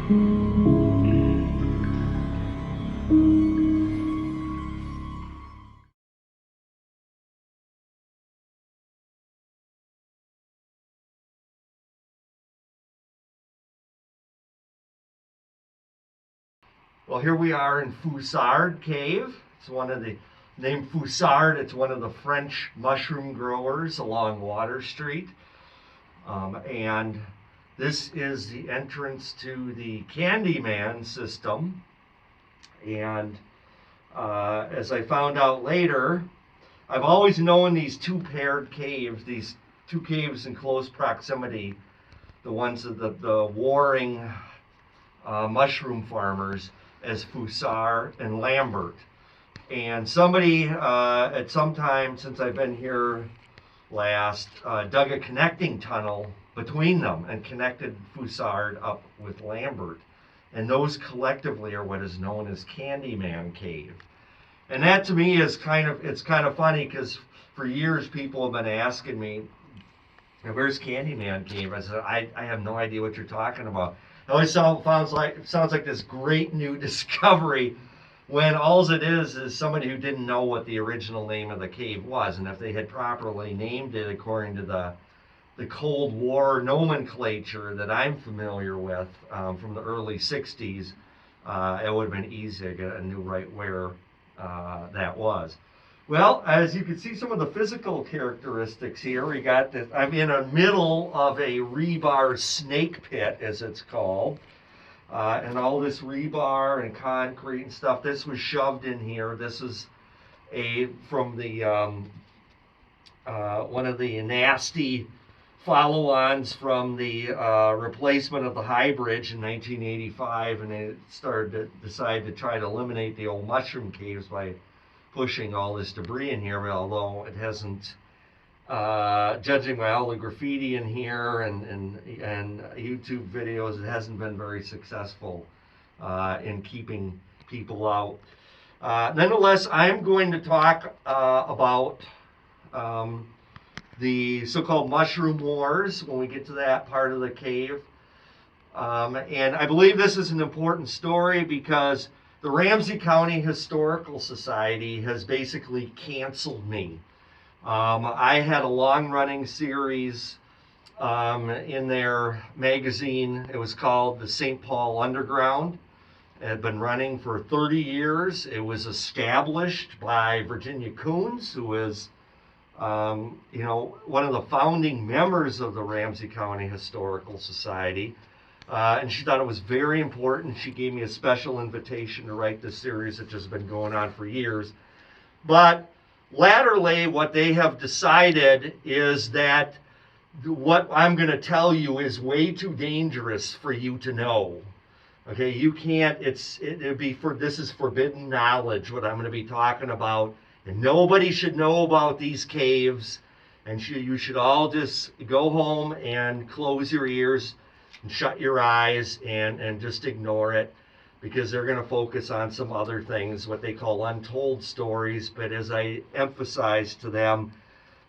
Well, here we are in Foussard Cave. It's one of the, named Foussard, it's one of the French mushroom growers along Water Street. And this is the entrance to the Candyman system. And as I found out later, I've always known these two paired caves, these two caves in close proximity, the ones of the warring mushroom farmers, as Foussard and Lambert. And somebody at some time since I've been here last dug a connecting tunnel between them and connected Foussard up with Lambert. And those collectively are what is known as Candyman Cave. And that to me is it's kind of funny because for years people have been asking me, where's Candyman Cave? I said, I have no idea what you're talking about. It always sounds like this great new discovery when all it is somebody who didn't know what the original name of the cave was. And if they had properly named it according to the Cold War nomenclature that I'm familiar with from the early 60s, it would have been easy to get a new right where that was. Well, as you can see some of the physical characteristics here, we got this, I'm in the middle of a rebar snake pit, as it's called. And all this rebar and concrete and stuff, this was shoved in here. This is from the one of the nasty follow-ons from the replacement of the High Bridge in 1985, and they decided to try to eliminate the old mushroom caves by pushing all this debris in here, although it hasn't, judging by all the graffiti in here and YouTube videos, it hasn't been very successful in keeping people out. Nonetheless, I'm going to talk about the so-called mushroom wars when we get to that part of the cave. And I believe this is an important story because the Ramsey County Historical Society has basically canceled me. I had a long-running series in their magazine. It was called the St. Paul Underground. It had been running for 30 years. It was established by Virginia Coons, who is, one of the founding members of the Ramsey County Historical Society. And she thought it was very important. She gave me a special invitation to write this series that has been going on for years. But latterly, what they have decided is that what I'm going to tell you is way too dangerous for you to know. Okay, you can't, this is forbidden knowledge, what I'm going to be talking about. And nobody should know about these caves. And you should all just go home and close your ears and shut your eyes and just ignore it, because they're going to focus on some other things, what they call untold stories. But as I emphasize to them,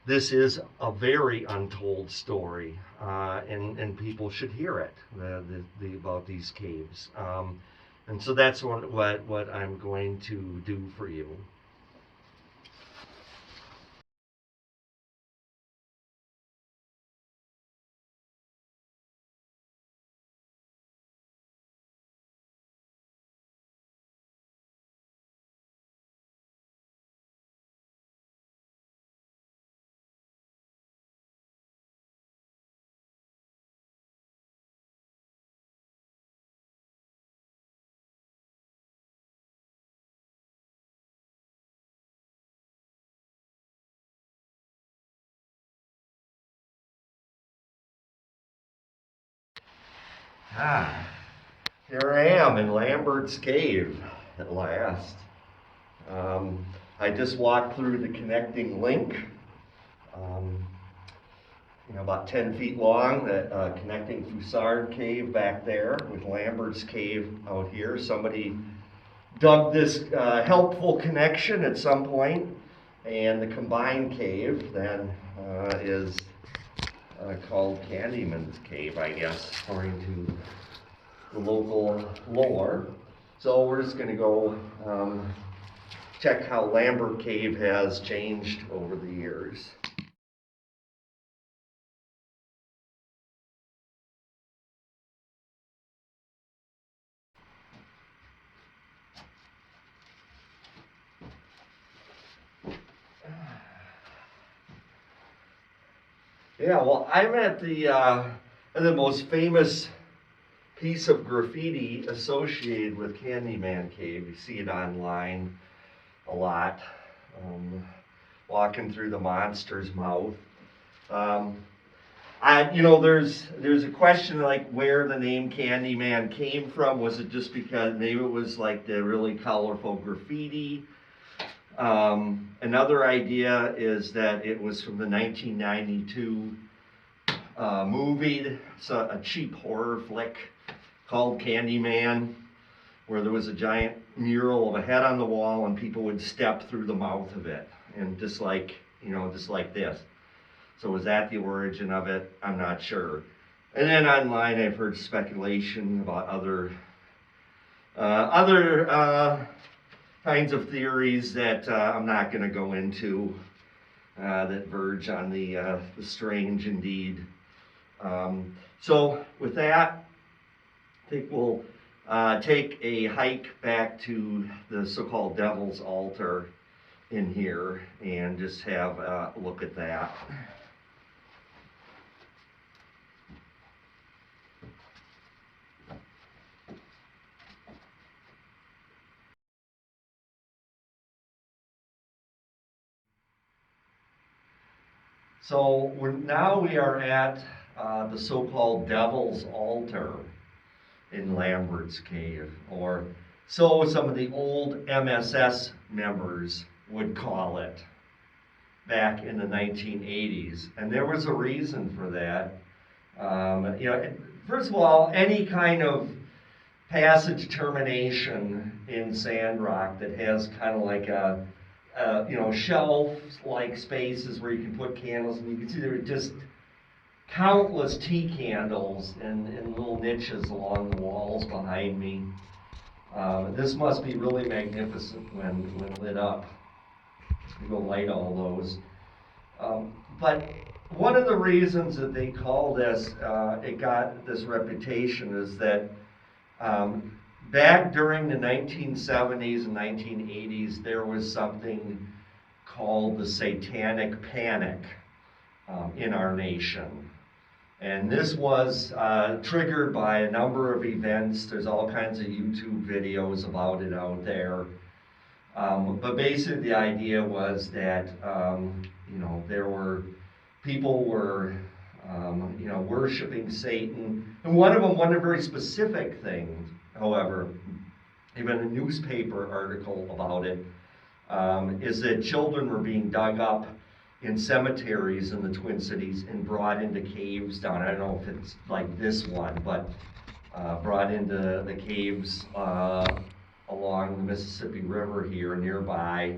this is a very untold story, and people should hear it about these caves. And so that's what I'm going to do for you. Here I am in Lambert's Cave at last. I just walked through the connecting link, about 10 feet long, that connecting Foussard Cave back there with Lambert's Cave out here. Somebody dug this helpful connection at some point, and the combined cave then is called Candyman's Cave, I guess, according to the local lore. So we're just going to go check how Lambert Cave has changed over the years. Yeah, well, I'm at the most famous piece of graffiti associated with Candyman Cave. You see it online a lot, walking through the monster's mouth. There's a question like where the name Candyman came from. Was it just because maybe it was like the really colorful graffiti? Another idea is that it was from the 1992 movie. It's a cheap horror flick called Candyman, where there was a giant mural of a head on the wall and people would step through the mouth of it, and just like this. So was that the origin of it? I'm not sure. And then online I've heard speculation about other kinds of theories that I'm not going to go into, that verge on the strange indeed. So with that, I think we'll take a hike back to the so-called Devil's Altar in here and just have a look at that. So now we are at the so-called Devil's Altar in Lambert's Cave, or so some of the old MSS members would call it back in the 1980s. And there was a reason for that. First of all, any kind of passage termination in sandrock that has kind of like a shelf-like spaces where you can put candles, and you can see there are just countless tea candles in little niches along the walls behind me. This must be really magnificent when lit up. We go light all those. But one of the reasons that they call this, it got this reputation, is that back during the 1970s and 1980s, there was something called the Satanic Panic in our nation. And this was triggered by a number of events. There's all kinds of YouTube videos about it out there. But basically the idea was that, people were worshiping Satan. And one of them, one very specific thing, however, even a newspaper article about it, is that children were being dug up in cemeteries in the Twin Cities and brought into caves down. I don't know if it's like this one, but brought into the caves along the Mississippi River here nearby,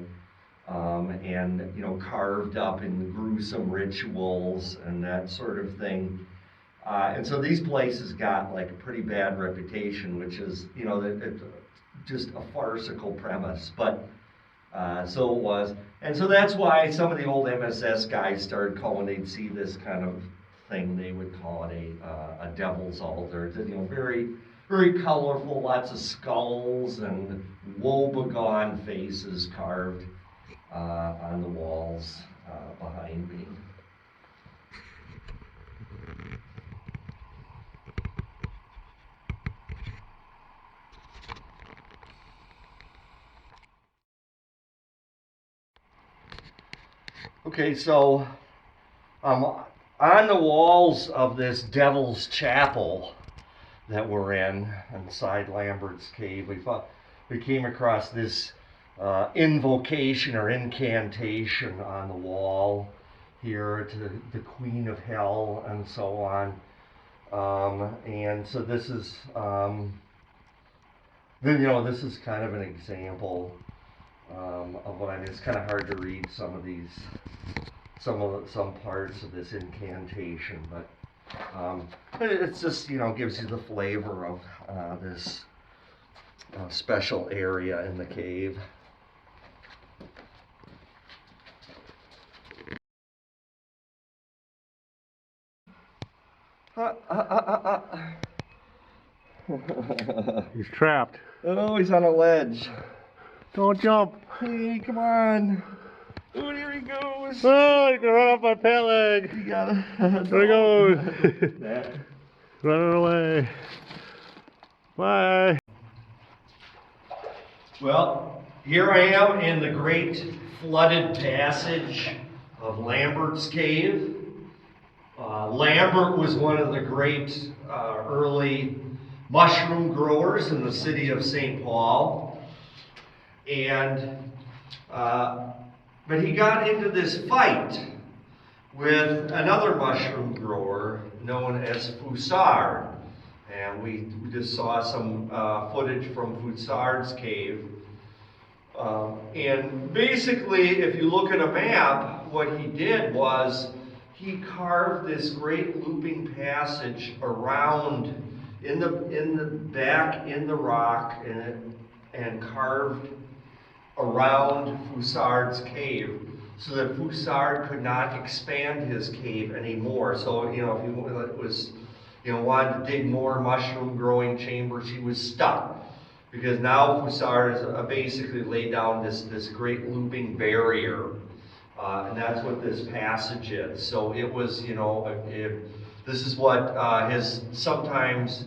and carved up in gruesome rituals and that sort of thing. And so these places got like a pretty bad reputation, which is just a farcical premise, but so it was. And so that's why some of the old MSS guys started calling, they'd see this kind of thing, they would call it a devil's altar. It's, very, very colorful, lots of skulls and woebegone faces carved on the walls behind me. Okay, so on the walls of this Devil's Chapel that we're in, inside Lambert's Cave, we came across this invocation or incantation on the wall here to the Queen of Hell and so on. And so this is, this is kind of an example of what I mean. It's kind of hard to read some parts of this incantation, but It's just, you know, gives you the flavor of this special area in the cave. He's trapped. Oh, he's on a ledge. Don't jump. Hey, come on. Oh, here he goes. Oh, he can run off my pant leg. You gotta. There he goes. That. Running away. Bye. Well, here I am in the great flooded passage of Lambert's Cave. Lambert was one of the great early mushroom growers in the city of St. Paul. And, but he got into this fight with another mushroom grower known as Foussard. And we just saw some footage from Foussard's cave. And basically, if you look at a map, what he did was he carved this great looping passage around in the back in the rock and carved around Foussard's cave so that Foussard could not expand his cave anymore. So, you know, if he was, you know, wanted to dig more mushroom growing chambers, he was stuck. Because now Foussard has basically laid down this great looping barrier. And that's what this passage is. So it was, you know, this is what has sometimes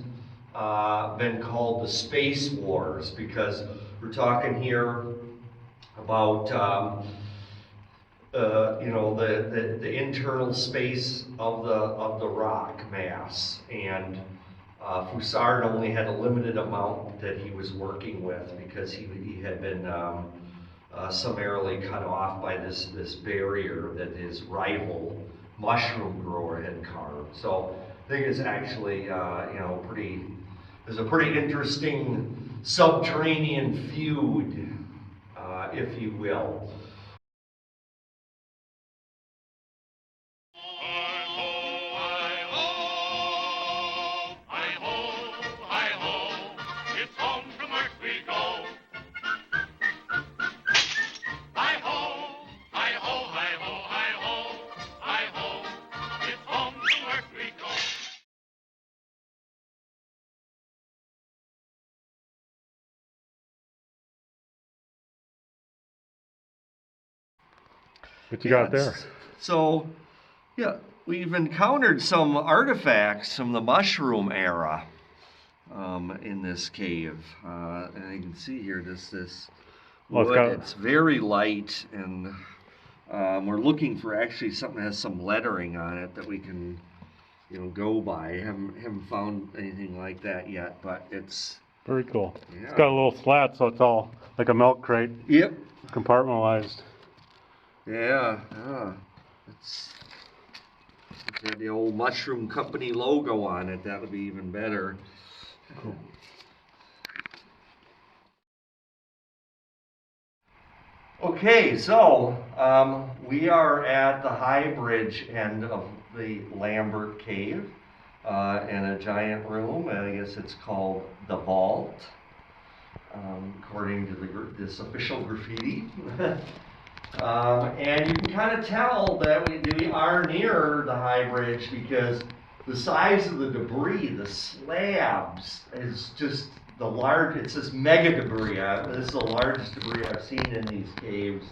been called the space wars, because we're talking here about you know, the internal space of the rock mass, and Foussard only had a limited amount that he was working with because he had been summarily cut off by this barrier that his rival mushroom grower had carved. So I think it's actually you know, there's a pretty interesting subterranean feud, if you will. What you got there? So, yeah, we've encountered some artifacts from the mushroom era in this cave. And you can see here this wood. It's very light, and we're looking for actually something that has some lettering on it that we can, you know, go by. Haven't found anything like that yet, but it's very cool. Yeah. It's got a little slat, so it's all like a milk crate. Yep. Compartmentalized. Yeah, it's got the old Mushroom Company logo on it. That would be even better. Cool. Okay, so we are at the high bridge end of the Lambert Cave in a giant room. I guess it's called the Vault, according to this official graffiti. And you can kind of tell that we are near the high bridge because the size of the debris, the slabs, is just it's this mega debris. This is the largest debris I've seen in these caves.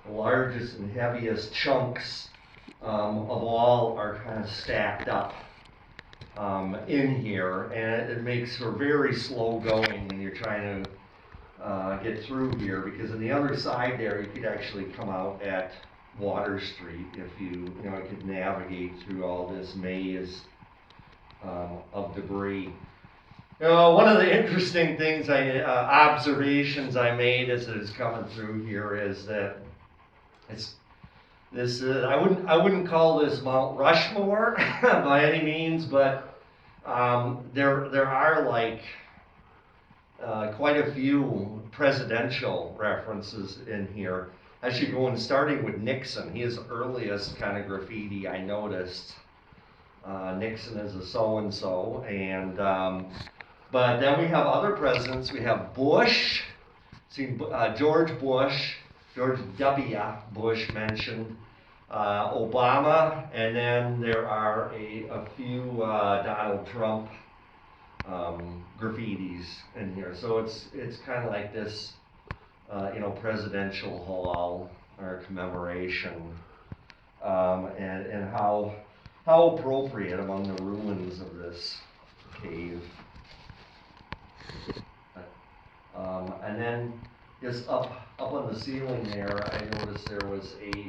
The largest and heaviest chunks of all are kind of stacked up in here, and it makes for very slow going when you're trying to get through here, because on the other side there you could actually come out at Water Street if you could navigate through all this maze of debris. You know, one of the interesting things observations I made as it is coming through here is that I wouldn't call this Mount Rushmore by any means, but there are like quite a few presidential references in here. Actually, starting with Nixon, his earliest kind of graffiti I noticed Nixon is a so-and-so, and but then we have other presidents. We have Bush, see George Bush, George W. Bush mentioned, Obama, and then there are a few Donald Trump graffitis in here. So it's kind of like this, presidential hall or commemoration, and how appropriate among the ruins of this cave. And then just up on the ceiling there, I noticed there was a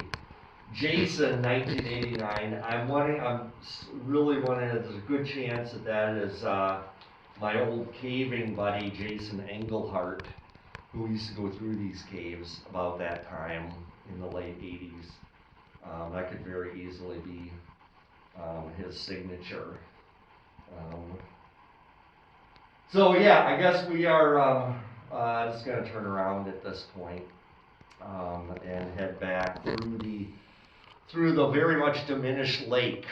Jason 1989. Really wanting. There's a good chance that is my old caving buddy Jason Engelhart, who used to go through these caves about that time in the late 80s. That could very easily be his signature. So yeah, I guess we are just going to turn around at this point, and head back through the very much diminished lake.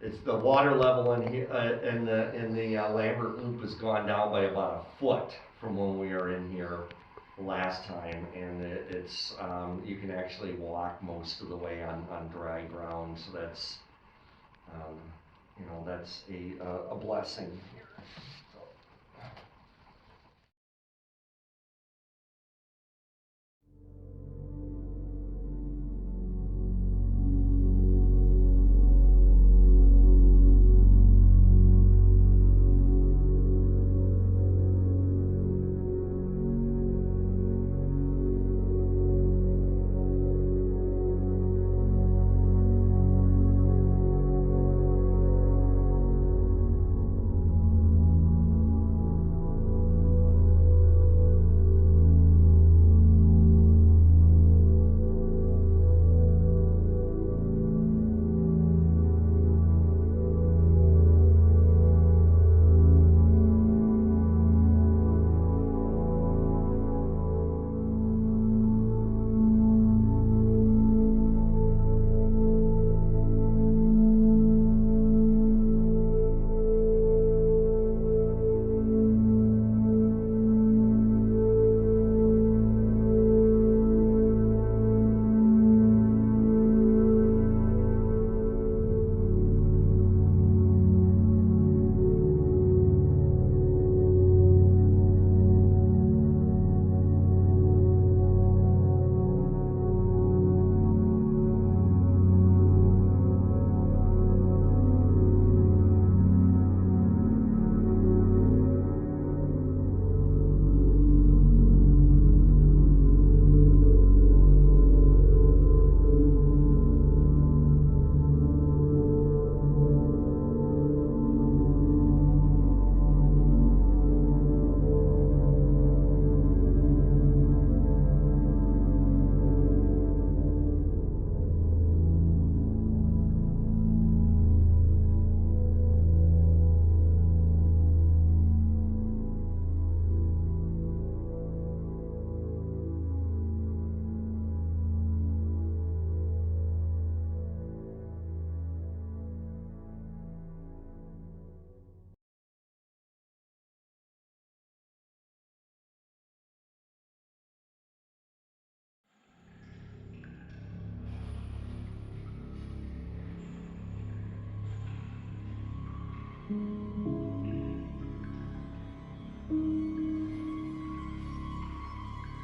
It's the water level in the Lambert Loop has gone down by about a foot from when we were in here last time, and it's you can actually walk most of the way on dry ground, so that's that's a blessing here.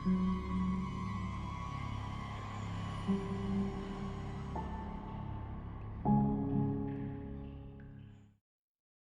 Mm-hmm.